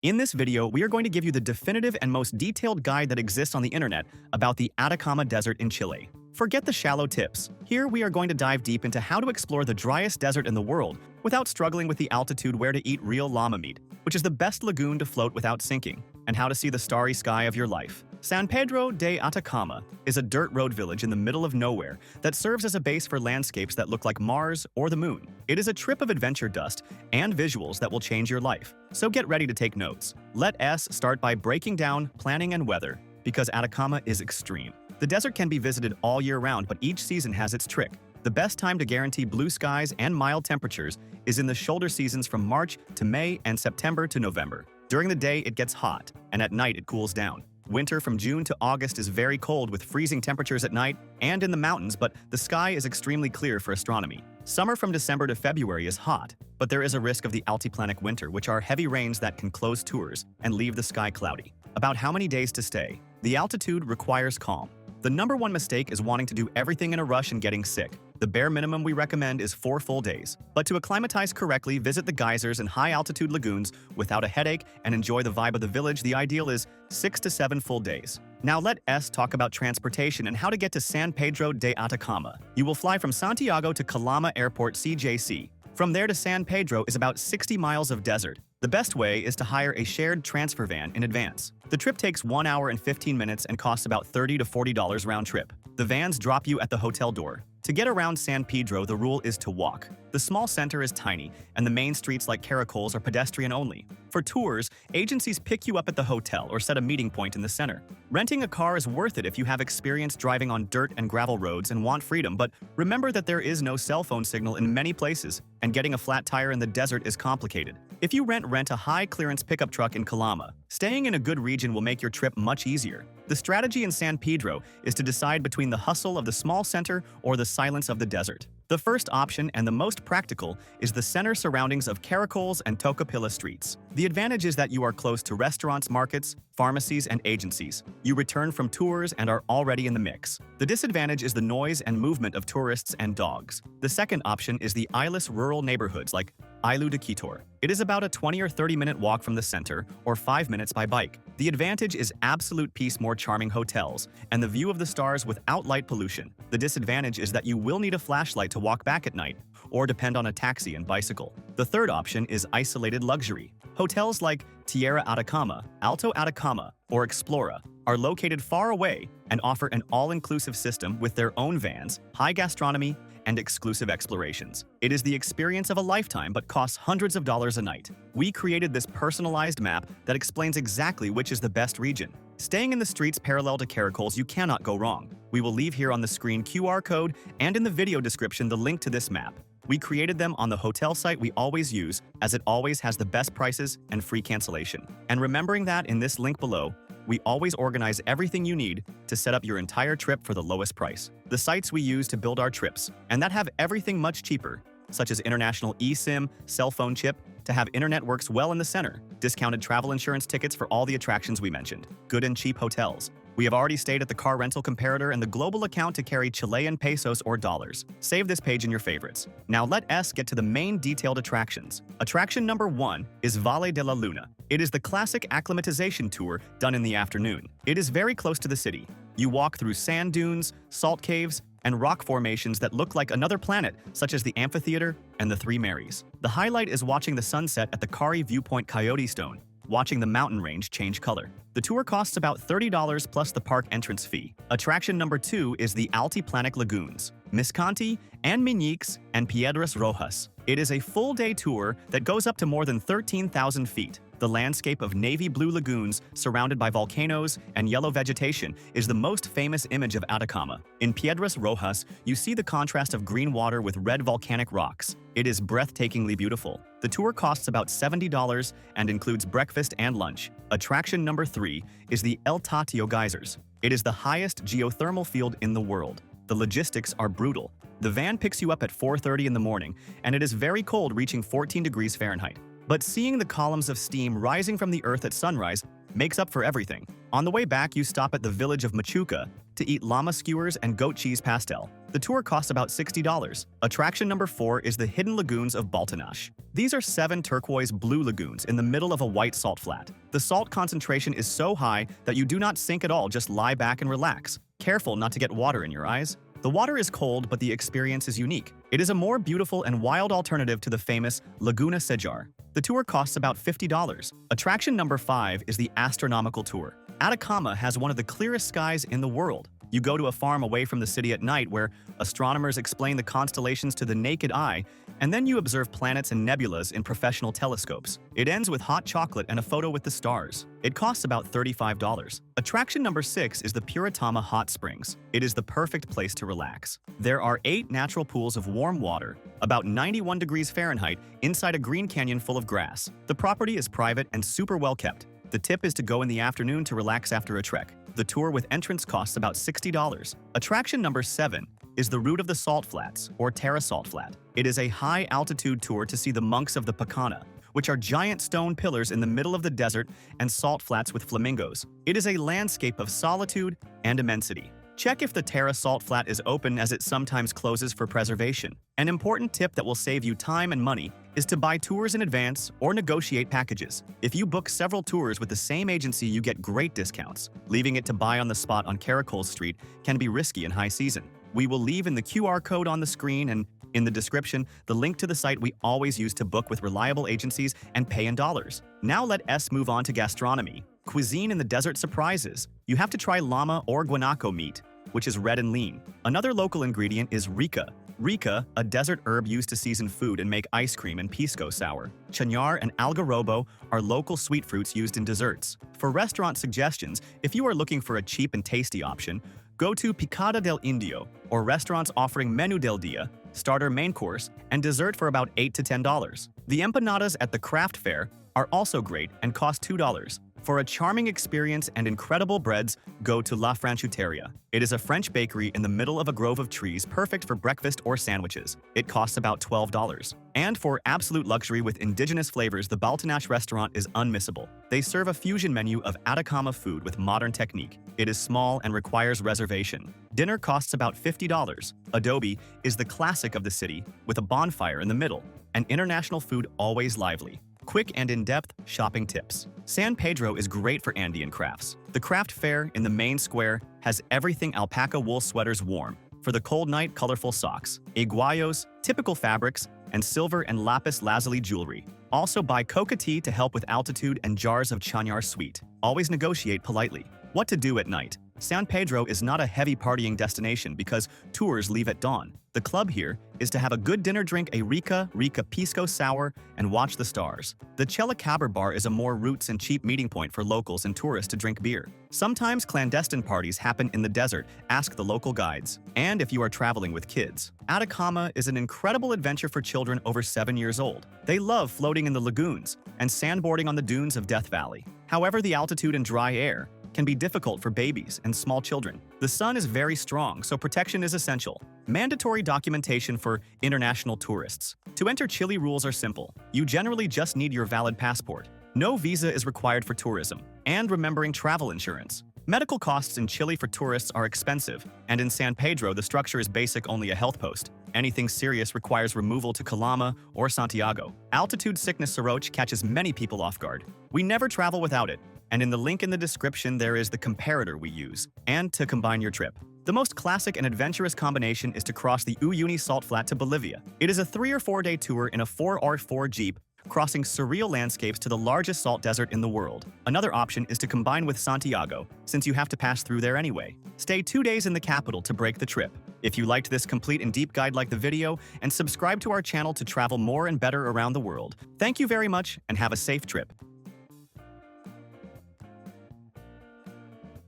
In this video, we are going to give you the definitive and most detailed guide that exists on the internet about the Atacama Desert in Chile. Forget the shallow tips. Here we are going to dive deep into how to explore the driest desert in the world without struggling with the altitude, where to eat real llama meat, which is the best lagoon to float without sinking, and how to see the starry sky of your life. San Pedro de Atacama is a dirt road village in the middle of nowhere that serves as a base for landscapes that look like Mars or the moon. It is a trip of adventure dust and visuals that will change your life. So get ready to take notes. Let us start by breaking down planning and weather, because Atacama is extreme. The desert can be visited all year round, but each season has its trick. The best time to guarantee blue skies and mild temperatures is in the shoulder seasons from March to May and September to November. During the day, it gets hot, and at night it cools down. Winter from June to August is very cold with freezing temperatures at night and in the mountains, but the sky is extremely clear for astronomy. Summer from December to February is hot, but there is a risk of the altiplanic winter, which are heavy rains that can close tours and leave the sky cloudy. About how many days to stay? The altitude requires calm. The number one mistake is wanting to do everything in a rush and getting sick. The bare minimum we recommend is 4 full days. But to acclimatize correctly, visit the geysers and high-altitude lagoons without a headache and enjoy the vibe of the village. The ideal is 6 to 7 full days. Now let us talk about transportation and how to get to San Pedro de Atacama. You will fly from Santiago to Calama Airport CJC. From there to San Pedro is about 60 miles of desert. The best way is to hire a shared transfer van in advance. The trip takes 1 hour and 15 minutes and costs about $30 to $40 round trip. The vans drop you at the hotel door. To get around San Pedro, the rule is to walk. The small center is tiny, and the main streets like Caracoles are pedestrian only. For tours, agencies pick you up at the hotel or set a meeting point in the center. Renting a car is worth it if you have experience driving on dirt and gravel roads and want freedom, but remember that there is no cell phone signal in many places, and getting a flat tire in the desert is complicated. If you rent a high-clearance pickup truck in Calama, staying in a good region will make your trip much easier. The strategy in San Pedro is to decide between the hustle of the small center or the silence of the desert. The first option, and the most practical, is the center surroundings of Caracoles and Tocopilla streets. The advantage is that you are close to restaurants, markets, pharmacies, and agencies. You return from tours and are already in the mix. The disadvantage is the noise and movement of tourists and dogs. The second option is the eyeless rural neighborhoods like Ilu de Quitor. It is about a 20 or 30-minute walk from the center, or 5 minutes by bike. The advantage is absolute peace, more charming hotels, and the view of the stars without light pollution. The disadvantage is that you will need a flashlight to walk back at night, or depend on a taxi and bicycle. The third option is isolated luxury. Hotels like Tierra Atacama, Alto Atacama, or Explora are located far away and offer an all-inclusive system with their own vans, high gastronomy, and exclusive explorations. It is the experience of a lifetime but costs hundreds of dollars a night. We created this personalized map that explains exactly which is the best region. Staying in the streets parallel to Caracoles, you cannot go wrong. We will leave here on the screen QR code and in the video description the link to this map. We created them on the hotel site we always use, as it always has the best prices and free cancellation. And remembering that in this link below, we always organize everything you need to set up your entire trip for the lowest price. The sites we use to build our trips, and that have everything much cheaper, such as international eSIM, cell phone chip, to have internet works well in the center, discounted travel insurance tickets for all the attractions we mentioned, good and cheap hotels. We have already stayed at the car rental comparator and the global account to carry Chilean pesos or dollars. Save this page in your favorites. Now let us get to the main detailed attractions. Attraction number 1 is Valle de la Luna. It is the classic acclimatization tour done in the afternoon. It is very close to the city. You walk through sand dunes, salt caves, and rock formations that look like another planet, such as the amphitheater and the Three Marys. The highlight is watching the sunset at the Kari Viewpoint Coyote Stone, watching the mountain range change color. The tour costs about $30 plus the park entrance fee. Attraction number 2 is the Altiplanic Lagoons, Miscanti and Miñix and Piedras Rojas. It is a full-day tour that goes up to more than 13,000 feet. The landscape of navy blue lagoons surrounded by volcanoes and yellow vegetation is the most famous image of Atacama. In Piedras Rojas, you see the contrast of green water with red volcanic rocks. It is breathtakingly beautiful. The tour costs about $70 and includes breakfast and lunch. Attraction number 3 is the El Tatio Geysers. It is the highest geothermal field in the world. The logistics are brutal. The van picks you up at 4:30 in the morning, and it is very cold, reaching 14 degrees Fahrenheit. But seeing the columns of steam rising from the earth at sunrise makes up for everything. On the way back, you stop at the village of Machuca to eat llama skewers and goat cheese pastel. The tour costs about $60. Attraction number 4 is the hidden lagoons of Baltanash. These are 7 turquoise blue lagoons in the middle of a white salt flat. The salt concentration is so high that you do not sink at all, just lie back and relax. Careful not to get water in your eyes. The water is cold, but the experience is unique. It is a more beautiful and wild alternative to the famous Laguna Sejar. The tour costs about $50. Attraction number 5 is the astronomical tour. Atacama has one of the clearest skies in the world. You go to a farm away from the city at night where astronomers explain the constellations to the naked eye, and then you observe planets and nebulas in professional telescopes. It ends with hot chocolate and a photo with the stars. It costs about $35. Attraction number 6 is the Puritama Hot Springs. It is the perfect place to relax. There are 8 natural pools of warm water, about 91 degrees Fahrenheit, inside a green canyon full of grass. The property is private and super well kept. The tip is to go in the afternoon to relax after a trek. The tour with entrance costs about $60. Attraction number 7 is the Route of the Salt Flats, or Terra Salt Flat. It is a high-altitude tour to see the monks of the Pacana, which are giant stone pillars in the middle of the desert and salt flats with flamingos. It is a landscape of solitude and immensity. Check if the Terra Salt Flat is open, as it sometimes closes for preservation. An important tip that will save you time and money is to buy tours in advance or negotiate packages. If you book several tours with the same agency, you get great discounts. Leaving it to buy on the spot on Caracol Street can be risky in high season. We will leave in the QR code on the screen and in the description the link to the site we always use to book with reliable agencies and pay in dollars. Now let us move on to gastronomy. Cuisine in the desert surprises. You have to try llama or guanaco meat, which is red and lean. Another local ingredient is rica. Rica, a desert herb used to season food and make ice cream and pisco sour. Chañar and algarrobo are local sweet fruits used in desserts. For restaurant suggestions, if you are looking for a cheap and tasty option, go to Picada del Indio, or restaurants offering Menú del Dia, starter, main course, and dessert for about $8 to $10. The empanadas at the craft fair are also great and cost $2. For a charming experience and incredible breads, go to La Franchuteria. It is a French bakery in the middle of a grove of trees, perfect for breakfast or sandwiches. It costs about $12. And for absolute luxury with indigenous flavors, the Baltanash restaurant is unmissable. They serve a fusion menu of Atacama food with modern technique. It is small and requires reservation. Dinner costs about $50. Adobe is the classic of the city, with a bonfire in the middle, and international food always lively. Quick and in-depth shopping tips. San Pedro is great for Andean crafts. The craft fair in the main square has everything alpaca wool sweaters warm. For the cold night, colorful socks, aguayos, typical fabrics, and silver and lapis lazuli jewelry. Also buy coca tea to help with altitude and jars of chañar sweet. Always negotiate politely. What to do at night. San Pedro is not a heavy partying destination because tours leave at dawn. The club here is to have a good dinner, drink a rica pisco sour, and watch the stars. The Chelacaber bar is a more roots and cheap meeting point for locals and tourists to drink beer. Sometimes clandestine parties happen in the desert, ask the local guides. And if you are traveling with kids, Atacama is an incredible adventure for children over 7 years old. They love floating in the lagoons and sandboarding on the dunes of Death Valley. However, the altitude and dry air can be difficult for babies and small children. The sun is very strong, so protection is essential. Mandatory documentation for international tourists. To enter Chile, rules are simple. You generally just need your valid passport. No visa is required for tourism. And remembering travel insurance. Medical costs in Chile for tourists are expensive, and in San Pedro the structure is basic, only a health post. Anything serious requires removal to Calama or Santiago. Altitude sickness Soroche catches many people off guard. We never travel without it. And in the link in the description there is the comparator we use, and to combine your trip. The most classic and adventurous combination is to cross the Uyuni Salt Flat to Bolivia. It is a 3 or 4 day tour in a 4x4 Jeep, crossing surreal landscapes to the largest salt desert in the world. Another option is to combine with Santiago, since you have to pass through there anyway. Stay 2 days in the capital to break the trip. If you liked this complete and deep guide, like the video, and subscribe to our channel to travel more and better around the world. Thank you very much, and have a safe trip.